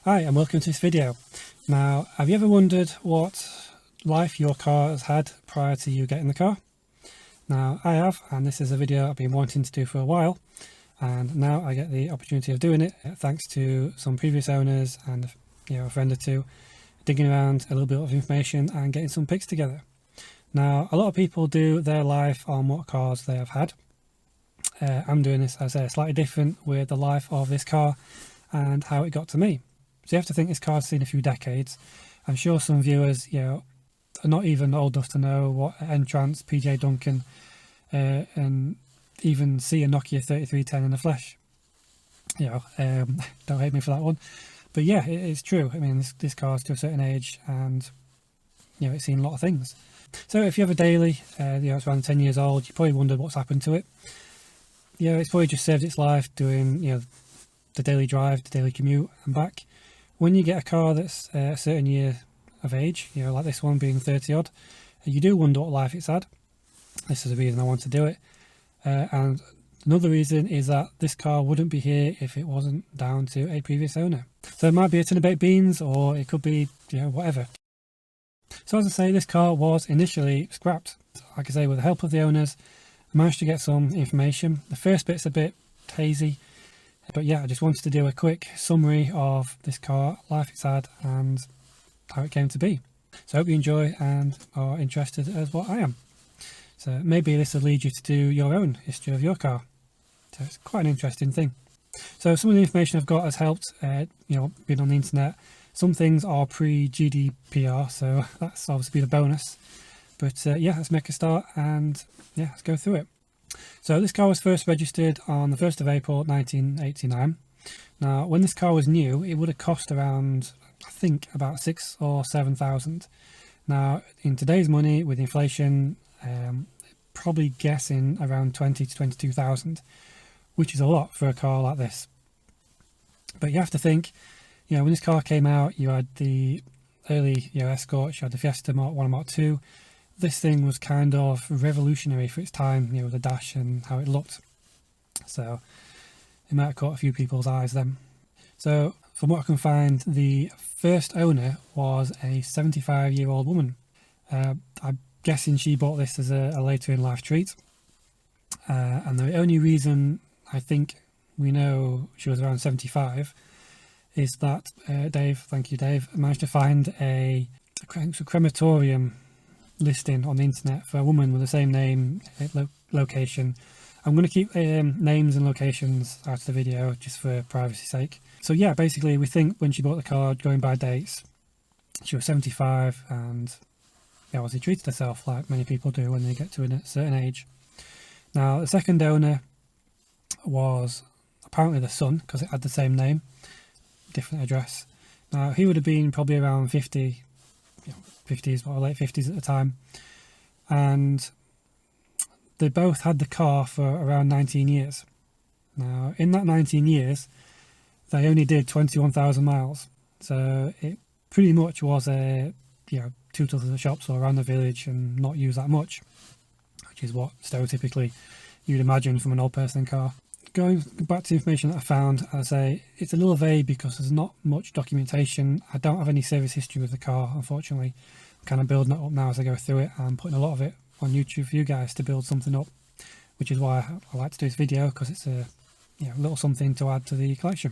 Hi and welcome to this video. Now, have you ever wondered what life your car has had prior to you getting the car? Now, I have, and this is a video I've been wanting to do for a while, and now I get the opportunity of doing it thanks to some previous owners and a friend or two digging around a little bit of information and getting some pics together. Now, a lot of people do their life on what cars they have had. I'm doing this, as I say, slightly different with the life of this car and how it got to me. So you have to think this car's seen a few decades. I'm sure some viewers, are not even old enough to know what Entrance, PJ Duncan, and even see a Nokia 3310 in the flesh. Don't hate me for that one. But yeah, it's true. I mean, this car's to a certain age, and it's seen a lot of things. So if you have a daily, it's around 10 years old, you probably wondered what's happened to it. It's probably just saved its life doing, the daily drive, the daily commute and back. When you get a car that's a certain year of age, like this one being 30 odd, you do wonder what life it's had. This is the reason I want to do it. And another reason is that this car wouldn't be here if it wasn't down to a previous owner. So it might be a tin of baked beans, or it could be, whatever. So as I say, this car was initially scrapped. Like I say, with the help of the owners, I managed to get some information. The first bit's a bit hazy. But yeah, I just wanted to do a quick summary of this car, life it's had, and how it came to be. So I hope you enjoy and are interested as what I am. So maybe this will lead you to do your own history of your car. So it's quite an interesting thing. So some of the information I've got has helped, being on the internet. Some things are pre-GDPR, so that's obviously been a bonus. But let's make a start and let's go through it. So this car was first registered on the 1st of April 1989. Now, when this car was new, it would have cost around, I think, about 6,000 or 7,000. Now, in today's money, with inflation, probably guessing around 20 to 22,000, which is a lot for a car like this. But you have to think, when this car came out, you had the early Escorts, you had the Fiesta Mk3 and Mk2. This thing was kind of revolutionary for its time, with the dash and how it looked. So it might have caught a few people's eyes then. So from what I can find, the first owner was a 75-year-old woman. I'm guessing she bought this as a later in life treat. And the only reason I think we know she was around 75 is that Dave, thank you Dave, managed to find a crematorium listing on the internet for a woman with the same name, location. I'm going to keep names and locations out of the video just for privacy's sake. So yeah, basically we think when she bought the car, going by dates, she was 75 and obviously treated herself like many people do when they get to a certain age. Now the second owner was apparently the son, because it had the same name, different address. Now he would have been probably around 50, 50s or late 50s at the time, and they both had the car for around 19 years. Now in that 19 years they only did 21,000 miles, so it pretty much was a two to the shops or around the village and not use that much, which is what stereotypically you'd imagine from an old person car. Going back to the information that I found, as I say, it's a little vague because there's not much documentation. I don't have any service history with the car, unfortunately. I'm kind of building it up now as I go through it and putting a lot of it on YouTube for you guys to build something up, which is why I like to do this video, because it's a little something to add to the collection.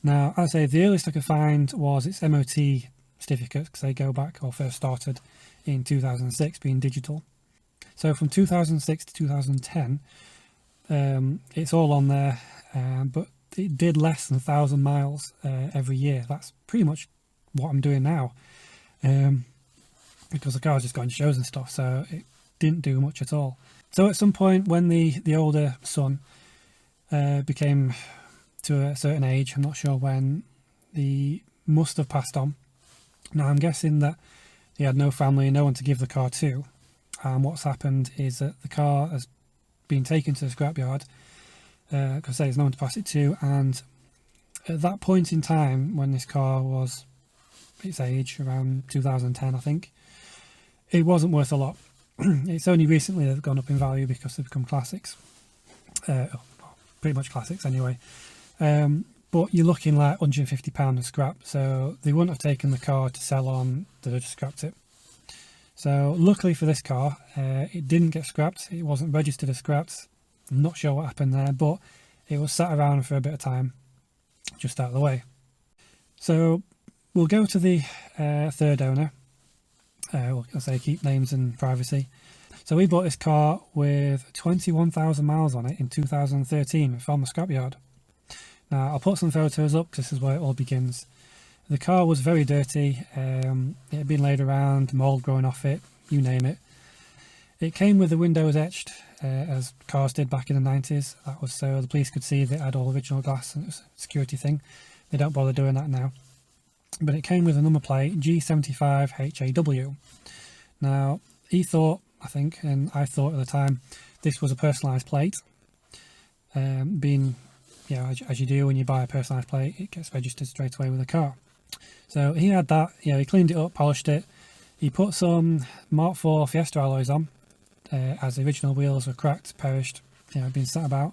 Now, as I say, the earliest I could find was its MOT certificate, because they go back, or first started in 2006, being digital. So from 2006 to 2010, it's all on there, but it did less than 1,000 miles every year. That's pretty much what I'm doing now, because the car's just going to shows and stuff, so it didn't do much at all. So at some point when the older son became to a certain age, I'm not sure when, he must have passed on. Now I'm guessing that he had no family, no one to give the car to, and what's happened is that the car has been taken to the scrapyard, because there's no one to pass it to, and at that point in time when this car was its age, around 2010 I think, it wasn't worth a lot. It's only recently they've gone up in value because they've become classics, pretty much classics anyway. but you're looking like £150 of scrap, so they wouldn't have taken the car to sell on, they'd have just scrapped it. So luckily for this car, it didn't get scrapped, it wasn't registered as scrapped. I'm not sure what happened there, but it was sat around for a bit of time, just out of the way. So we'll go to the third owner. I'll say keep names and privacy. So we bought this car with 21,000 miles on it in 2013 from the scrapyard. Now I'll put some photos up because this is where it all begins. The car was very dirty, it had been laid around, mould growing off it, you name it. It came with the windows etched, as cars did back in the 90s. That was so the police could see that it had all original glass, and it was a security thing. They don't bother doing that now. But it came with a number plate, G75HAW. Now, he thought, I think, and I thought at the time, this was a personalised plate. Being, you know, as you do when you buy a personalised plate, it gets registered straight away with the car. So he had that, you know, he cleaned it up, polished it. He put some Mark IV Fiesta alloys on, as the original wheels were cracked, perished, you know, been sat about.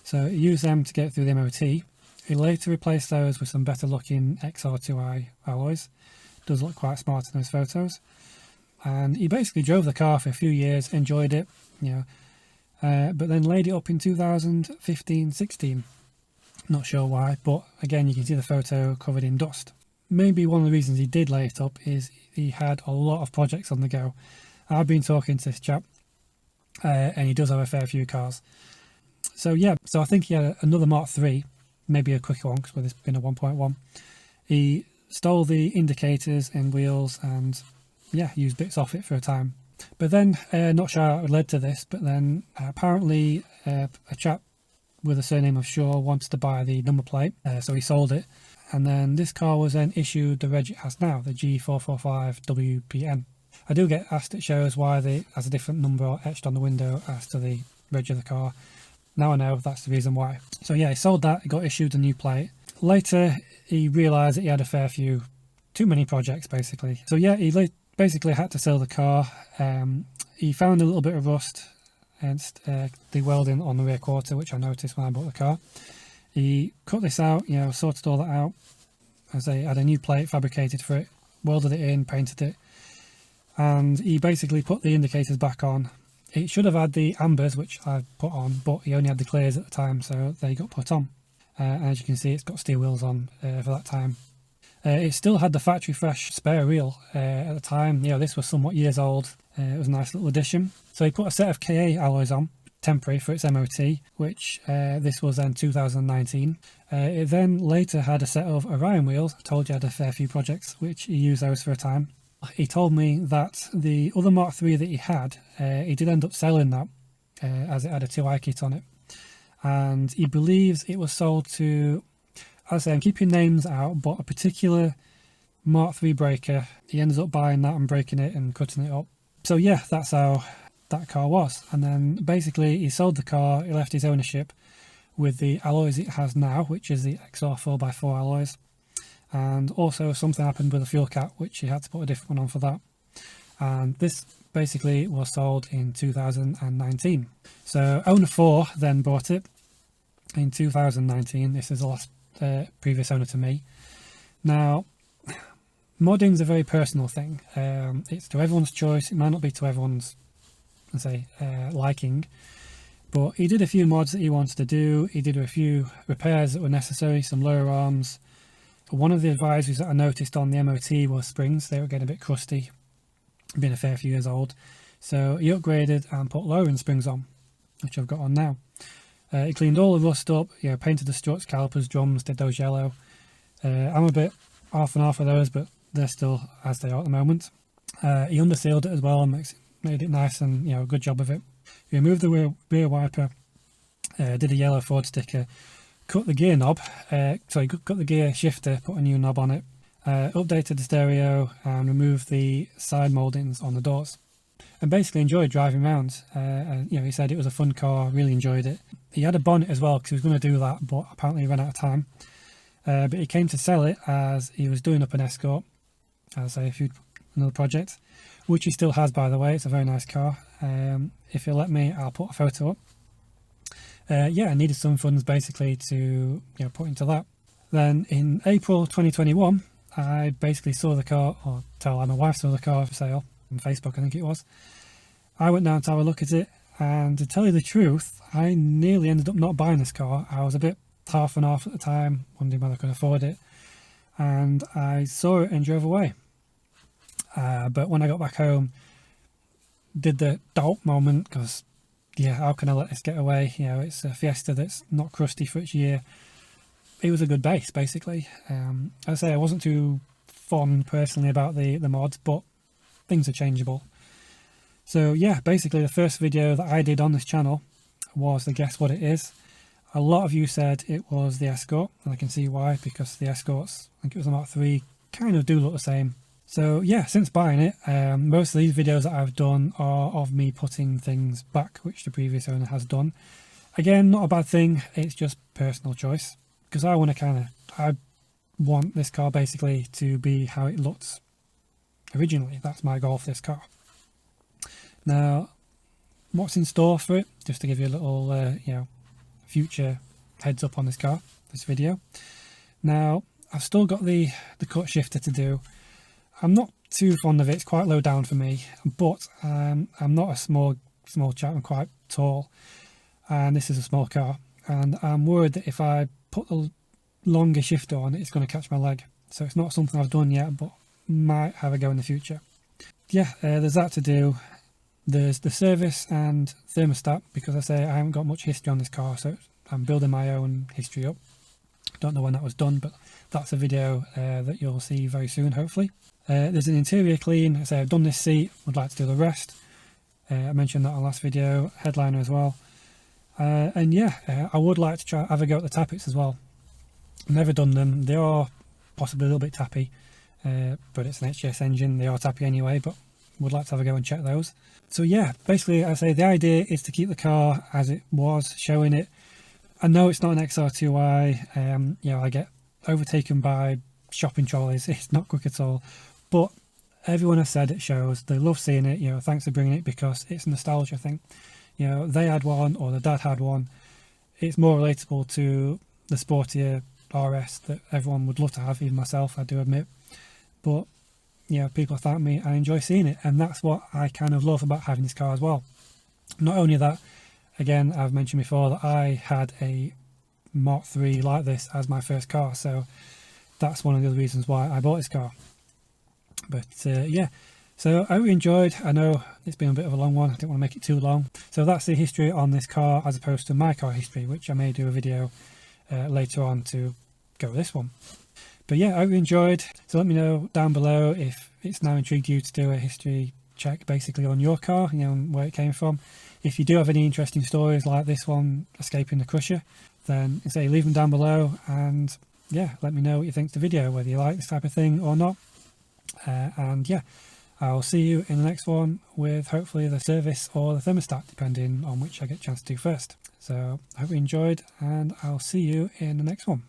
So he used them to get through the MOT. He later replaced those with some better looking XR2i alloys. Does look quite smart in those photos. And he basically drove the car for a few years, enjoyed it, you know, but then laid it up in 2015-16. Not sure why, but again you can see the photo covered in dust. Maybe one of the reasons he did lay it up is he had a lot of projects on the go. I've been talking to this chap, and he does have a fair few cars. So yeah, so I think he had another Mark III, maybe a quicker one because it's been a 1.1. He stole the indicators and wheels and yeah, used bits off it for a time. But then, not sure how it led to this, but then apparently a chap with the surname of Shaw wanted to buy the number plate, so he sold it. And then this car was then issued the reg it has now, the G445WPN. I do get asked at shows why it has a different number etched on the window as to the reg of the car. Now I know that's the reason why. So yeah, he sold that, he got issued a new plate. Later, he realised that he had a fair few, too many projects basically. So yeah, he basically had to sell the car. He found a little bit of rust and the welding on the rear quarter, which I noticed when I bought the car. He cut this out, you know, sorted all that out. As they had a new plate fabricated for it, welded it in, painted it, and he basically put the indicators back on. It should have had the ambers, which I put on, but he only had the clears at the time, so they got put on. And as you can see, it's got steel wheels on for that time. It still had the factory fresh spare wheel at the time. You know, this was somewhat years old. It was a nice little addition. So he put a set of KA alloys on, temporary for its MOT, which this was then 2019. It then later had a set of Orion wheels. I told you I had a fair few projects, which he used those for a time. He told me that the other Mark III that he had, he did end up selling that as it had a 2i kit on it. And he believes it was sold to, as I say, I'm keeping names out, but a particular Mark III breaker. He ended up buying that and breaking it and cutting it up. So yeah, that's how that car was. And then basically he sold the car, he left his ownership with the alloys it has now, which is the XR 4x4 alloys. And also something happened with the fuel cap, which he had to put a different one on for that. And this basically was sold in 2019. So owner 4 then bought it in 2019. This is the last previous owner to me. Now, modding is a very personal thing. It's to everyone's choice. It might not be to everyone's, liking. But he did a few mods that he wanted to do. He did a few repairs that were necessary, some lower arms. One of the advisories that I noticed on the MOT was springs. They were getting a bit crusty, been a fair few years old. So he upgraded and put lowering springs on, which I've got on now. He cleaned all the rust up, you know, painted the struts, calipers, drums, did those yellow. I'm a bit half and half of those, but they're still as they are at the moment. He undersealed it as well and made it nice and, you know, a good job of it. He removed the rear wiper, did a yellow Ford sticker, cut the gear knob, cut the gear shifter, put a new knob on it, updated the stereo and removed the side mouldings on the doors. And basically enjoyed driving around. And, you know, he said it was a fun car, really enjoyed it. He had a bonnet as well because he was going to do that, but apparently he ran out of time. But he came to sell it as he was doing up an Escort, as I say, another project, which he still has, by the way. It's a very nice car. If he'll let me, I'll put a photo up. Yeah, I needed some funds basically to, you know, put into that. Then in April 2021, I basically saw the car, or tell my wife saw the car for sale on Facebook, I think it was. I went down to have a look at it, and to tell you the truth, I nearly ended up not buying this car. I was a bit half and half at the time, wondering whether I could afford it, and I saw it and drove away. But when I got back home, did the doubt moment, because yeah, how can I let this get away? You know, it's a Fiesta that's not crusty for its year. It was a good base, basically. I say I wasn't too fond personally about the mods, but things are changeable. So yeah, basically the first video that I did on this channel was the guess what it is. A lot of you said it was the Escort, and I can see why, because the Escorts, I think it was the Mk3, kind of do look the same. So yeah, since buying it, most of these videos that I've done are of me putting things back which the previous owner has done. Again, not a bad thing, it's just personal choice, because I want this car basically to be how it looked originally. That's my goal for this car. Now, what's in store for it? Just to give you a little, future heads up on this car, this video. Now, I've still got the cut shifter to do. I'm not too fond of it. It's quite low down for me, but I'm not a small chap. I'm quite tall, and this is a small car, and I'm worried that if I put the longer shifter on, it's going to catch my leg. So it's not something I've done yet, but might have a go in the future. Yeah, there's that to do. There's the service and thermostat, because I say I haven't got much history on this car, so I'm building my own history up. Don't know when that was done, but that's a video that you'll see very soon, hopefully. There's an interior clean. I say I've done this seat, would like to do the rest. I mentioned that on last video, headliner as well. And yeah, I would like to try have a go at the tappets as well. I've never done them. They are possibly a little bit tappy, but it's an HS engine. They are tappy anyway, but would like to have a go and check those. So yeah, basically I say the idea is to keep the car as it was, showing it. I know it's not an XR2i, I get overtaken by shopping trolleys. It's not quick at all, but everyone has said it shows. They love seeing it, thanks for bringing it, because it's a nostalgia thing. They had one, or the dad had one. It's more relatable to the sportier RS that everyone would love to have, even myself, I do admit. But people thank me, I enjoy seeing it, and that's what I kind of love about having this car as well. Not only that, again, I've mentioned before that I had a Mk3 like this as my first car, so that's one of the other reasons why I bought this car. But yeah, so I hope you enjoyed. I know it's been a bit of a long one, I didn't want to make it too long. So that's the history on this car, as opposed to my car history, which I may do a video later on to go with this one. But yeah, I hope you enjoyed. So let me know down below if it's now intrigued you to do a history check basically on your car, where it came from. If you do have any interesting stories like this one, escaping the crusher, then say leave them down below, and yeah, let me know what you think of the video, whether you like this type of thing or not. And yeah, I'll see you in the next one with hopefully the service or the thermostat, depending on which I get a chance to do first. So I hope you enjoyed, and I'll see you in the next one.